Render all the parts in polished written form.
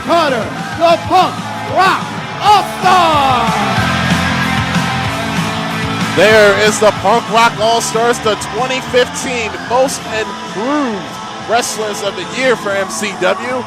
Carter, the Punk Rock All-Star. There is the Punk Rock All-Stars, the 2015 Most Improved Wrestlers of the Year for MCW.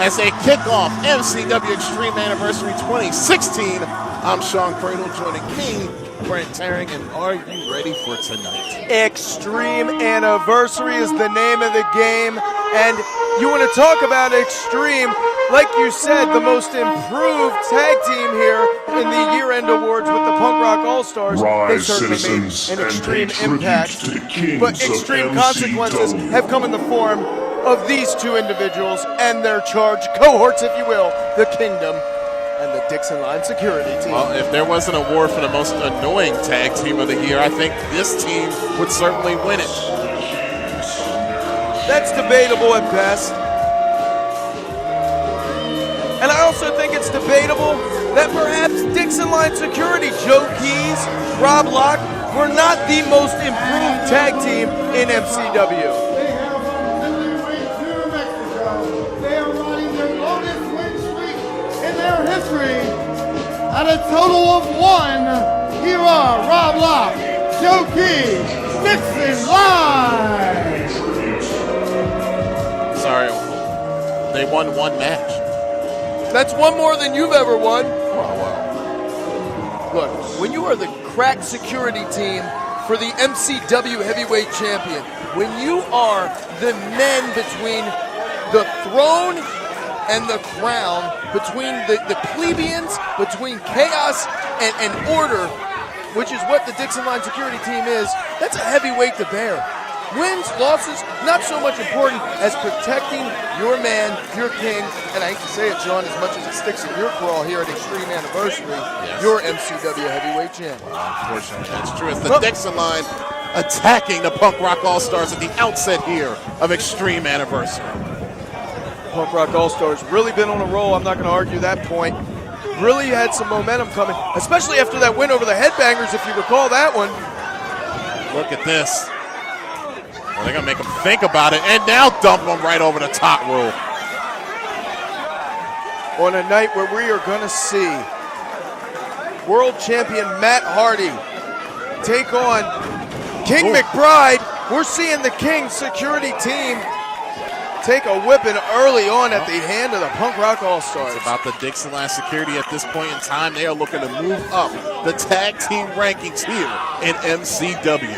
As they kick off MCW Xtreme Anniversary 2016, I'm Sean Cradle, joining King Brent Tarring, and are you ready for tonight? Xtreme Anniversary is the name of the game, and you want to talk about Xtreme, like you said, the most improved tag team here in the year-end awards with the Punk Rock All-Stars. They certainly made an extreme impact, but extreme consequences have come in the form of these two individuals and their charge cohorts, if you will, the Kingdom and the Dixon Line Security Team. Well, if there was an award for the most annoying tag team of the year, I think this team would certainly win it. That's debatable at best. And I also think it's debatable that perhaps Dixon Line Security, Joe Keys, Rob Locke, were not the most improved tag team in MCW. History at a total of 1. Here are Rob Locke, Joe Keys, Dixon Line. Sorry, they won one match. That's one more than you've ever won. Oh, wow. Look, when you are the crack security team for the MCW Heavyweight Champion, when you are the men between the throne and the crown, between the plebeians, between chaos and order, which is what the Dixon Line Security Team is, that's a heavy weight to bear. Wins, losses, not so much important as protecting your man, your king, and I hate to say it, John, as much as it sticks in your crawl here at Xtreme Anniversary, yes, your MCW Heavyweight Champion. Well, unfortunately, that's true. It's the Dixon Line attacking the Punk Rock All-Stars at the outset here of Xtreme Anniversary. Punk Rock All-Stars really been on a roll. I'm not going to argue that point. Really had some momentum coming, especially after that win over the Headbangers, if you recall that one. Look at this. Well, they're going to make them think about it, and now dump them right over the top rope. On a night where we are going to see World Champion Matt Hardy take on King McBride. We're seeing the King Security Team take a whipping early on at the hand of the Punk Rock All-Stars. It's about the Dixon Line Security at this point in time. They are looking to move up the tag team rankings here in MCW.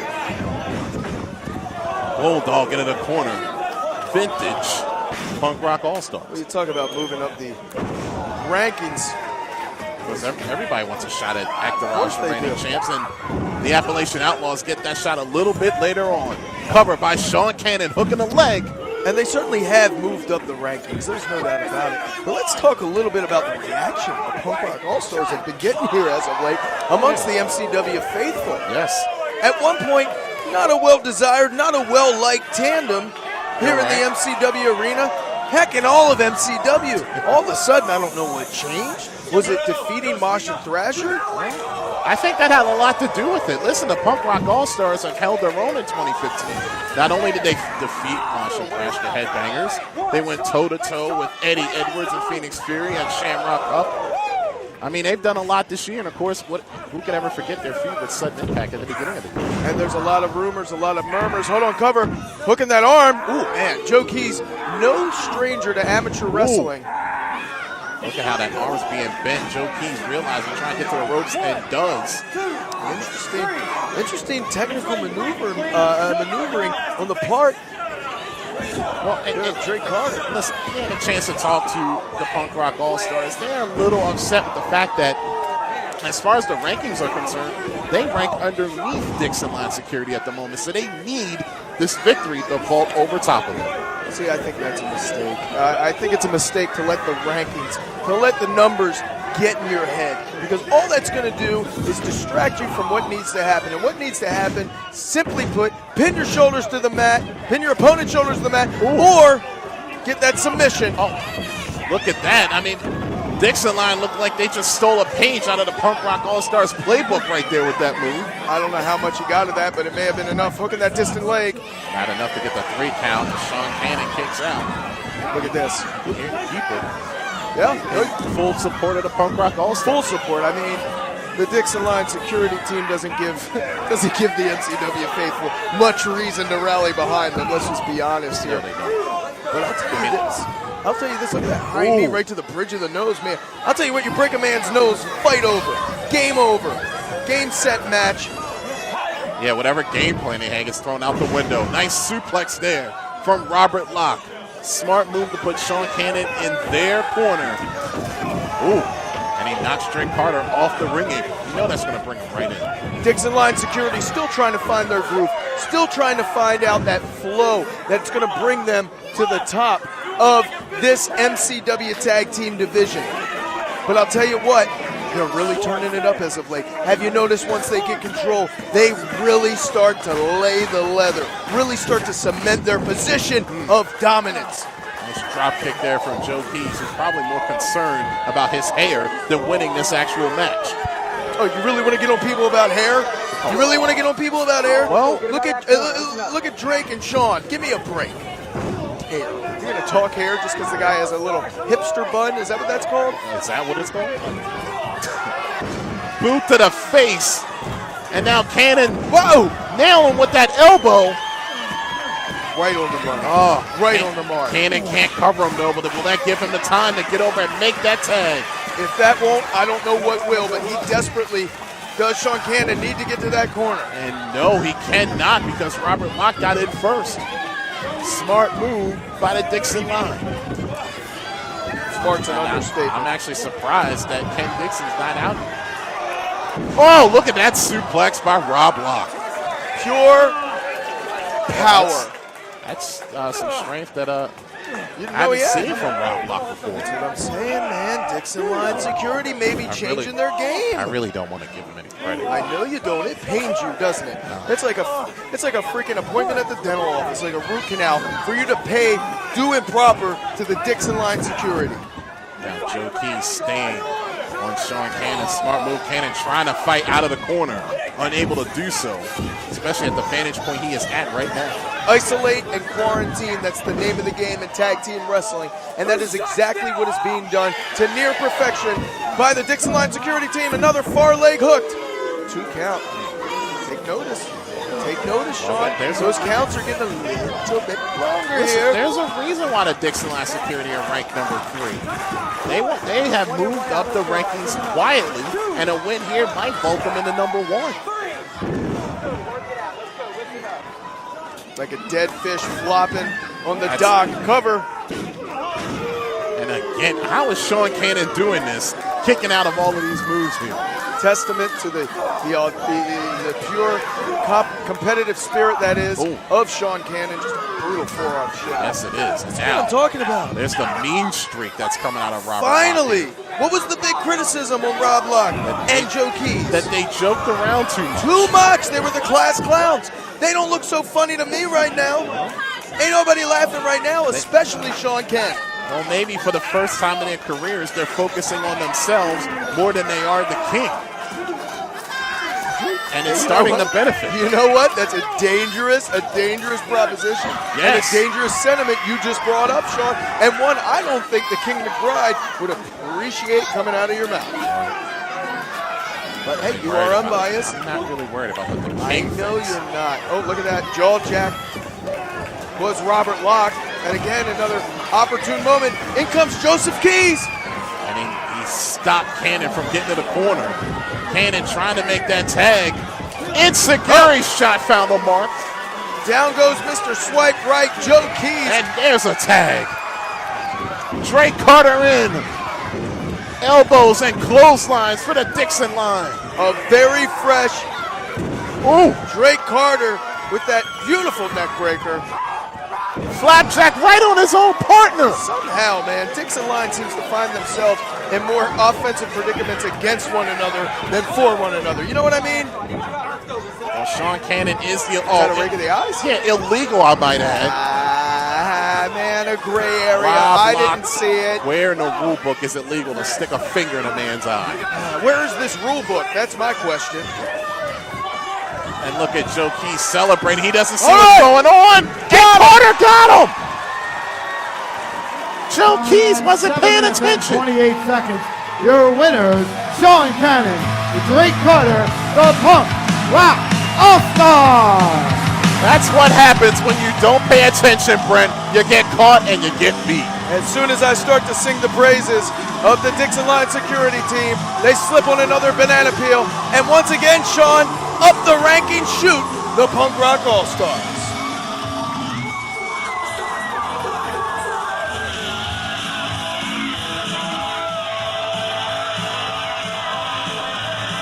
Bulldog into the corner. Vintage Punk Rock All-Stars. Well, you talk about moving up the rankings. Because everybody wants a shot at Actorage reigning champs, and the Appalachian Outlaws get that shot a little bit later on. Covered by Sean Cannon, hooking a leg. And they certainly have moved up the rankings. There's no doubt about it. But let's talk a little bit about the reaction the Punk Rock All-Stars have been getting here as of late amongst the MCW faithful. Yes. At one point, not a well-desired, not a well-liked tandem here in the MCW arena. Heck, in all of MCW. All of a sudden, I don't know what changed. Was it defeating Mosh and Thrasher? I think that had a lot to do with it. Listen, the Punk Rock All-Stars have held their own in 2015. Not only did they defeat Mosh and Thrasher, the Headbangers, they went toe-to-toe with Eddie Edwards and Phoenix Fury and Shamrock Cup. I mean, they've done a lot this year, and of course, who can ever forget their feud with Sudden Impact at the beginning of the year? And there's a lot of rumors, a lot of murmurs. Hold on, cover, hooking that arm. Ooh, man, Joe Keys, no stranger to amateur wrestling. Look at how that arm's being bent. Joe Keys realizing trying to get to the ropes and does. Interesting technical maneuvering on the part. Well, and Drake Carter. Listen, we had a chance to talk to the Punk Rock All-Stars. They're a little upset with the fact that, as far as the rankings are concerned, they rank underneath Dixon Line Security at the moment, so they need this victory to vault over top of it. See, I think that's a mistake. I think it's a mistake to let the rankings, to let the numbers get in your head, because all that's going to do is distract you from what needs to happen. And what needs to happen, simply put, pin your shoulders to the mat, pin your opponent's shoulders to the mat, or get that submission. Oh, look at that. I mean, Dixon Line looked like they just stole a page out of the Punk Rock All-Stars playbook right there with that move. I don't know how much he got of that, but it may have been enough, hooking that distant leg. Not enough to get the 3 count. Sean Cannon kicks out. Look at this. Here, keep it. Yeah. Full support of the Punk Rock All-Stars. Full support. I mean, the Dixon Line security team doesn't give the MCW faithful much reason to rally behind them. Let's just be honest here. No, they don't. But I'll tell you this. Look at that high knee right to the bridge of the nose, man. I'll tell you what, you break a man's nose, fight over. Game over. Game, set, match. Yeah, whatever game plan they had gets thrown out the window. Nice suplex there from Robert Locke. Smart move to put Sean Cannon in their corner. Ooh, and he knocks Drake Carter off the ring apron. You know that's going to bring him right in. Dixon Line security still trying to find their groove, still trying to find out that flow that's going to bring them to the top of this MCW Tag Team division. But I'll tell you what, they're really turning it up as of late. Have you noticed once they get control, they really start to lay the leather, really start to cement their position of dominance. Nice drop kick there from Joe Keys, who's probably more concerned about his hair than winning this actual match. Oh, you really want to get on people about hair? You really want to get on people about hair? Well, look at Drake and Sean. Give me a break. Hair. You're going to talk hair just because the guy has a little hipster bun? Is that what that's called? Is that what it's called? Boot to the face. And now Cannon, whoa, nail him with that elbow. Right on the mark. Oh, right on the mark. Cannon can't cover him, though, but will that give him the time to get over and make that tag? If that won't, I don't know what will, but he desperately does. Sean Cannon need to get to that corner. And no, he cannot because Robert Locke got in first. Smart move by the Dixon Line. Smart's an understatement. I'm actually surprised that Ken Dixon's not out. Oh, look at that suplex by Rob Locke. Pure power. That's some strength that You I haven't seen from Rob Locke before. That's what I'm saying, man. Dixon Line security may be changing their game. I really don't want to give him any credit. I know you don't. It pains you, doesn't it? No. It's like a freaking appointment at the dental office, like a root canal, for you to pay due and proper to the Dixon Line security. Now Joe Keys staying on Sean Cannon. Smart move. Cannon trying to fight out of the corner. Unable to do so, especially at the vantage point he is at right now. Isolate and quarantine, that's the name of the game in tag team wrestling, and that is exactly what is being done to near perfection by the Dixon Line security team. Another far leg hooked. 2 count. Take notice. Take notice, Sean. Those counts are getting a little bit longer here. There's a reason why the Dixon Line security are ranked number 3. They have moved up the rankings quietly, and a win here might vault them into number 1. Like a dead fish flopping on the dock. Cover. And again, how is Sean Cannon doing this? Kicking out of all of these moves here. Testament to the pure competitive spirit that is of Sean Cannon. Just a brutal forearm shit. Yes, it is. That's what I'm talking about. There's the mean streak that's coming out of Robert Finally. Locke. What was the big criticism on Rob Locke and Joe Keys? That they joked around too much. Too much. They were the class clowns. They don't look so funny to me right now. Ain't nobody laughing right now, especially Sean Cannon. Well, maybe for the first time in their careers, they're focusing on themselves more than they are the king. And it's starting to benefit. You know what? That's a dangerous proposition. Yes. And a dangerous sentiment you just brought up, Sean. And one I don't think the King McBride would appreciate coming out of your mouth. But hey, you are unbiased. I'm not really worried about what the king I know thinks. you're not. Oh, look at that. Jaw jack was Robert Locke. And again, another opportune moment. In comes Joseph Keys. And he stopped Cannon from getting to the corner. Cannon trying to make that tag. Enziguri shot found the mark. Down goes Mr. Swipe Right, Joe Keys. And there's a tag. Drake Carter in. Elbows and clotheslines for the Dixon Line. A very fresh Drake Carter with that beautiful neck breaker. Flapjack right on his own partner. Somehow, man, Dixon Line seems to find themselves in more offensive predicaments against one another than for one another. You know what I mean? Well, Sean Cannon is the... Is that a rake of the eyes? Yeah, illegal, I might add. Man, a gray area. Rob I Locke, didn't see it. Where in the rule book is it legal to stick a finger in a man's eye? Where is this rule book? That's my question. And look at Joe Keys celebrating. He doesn't see what's going on. Carter got him. Joe Keys wasn't 7 paying minutes and attention. 28 seconds. Your winners, Sean Cannon, Drake Carter, the Punk Rock All-Star. That's what happens when you don't pay attention, Brent. You get caught and you get beat. As soon as I start to sing the praises of the Dixon Line security team, they slip on another banana peel. And once again, Sean, up the ranking shoot the Punk Rock All-Stars.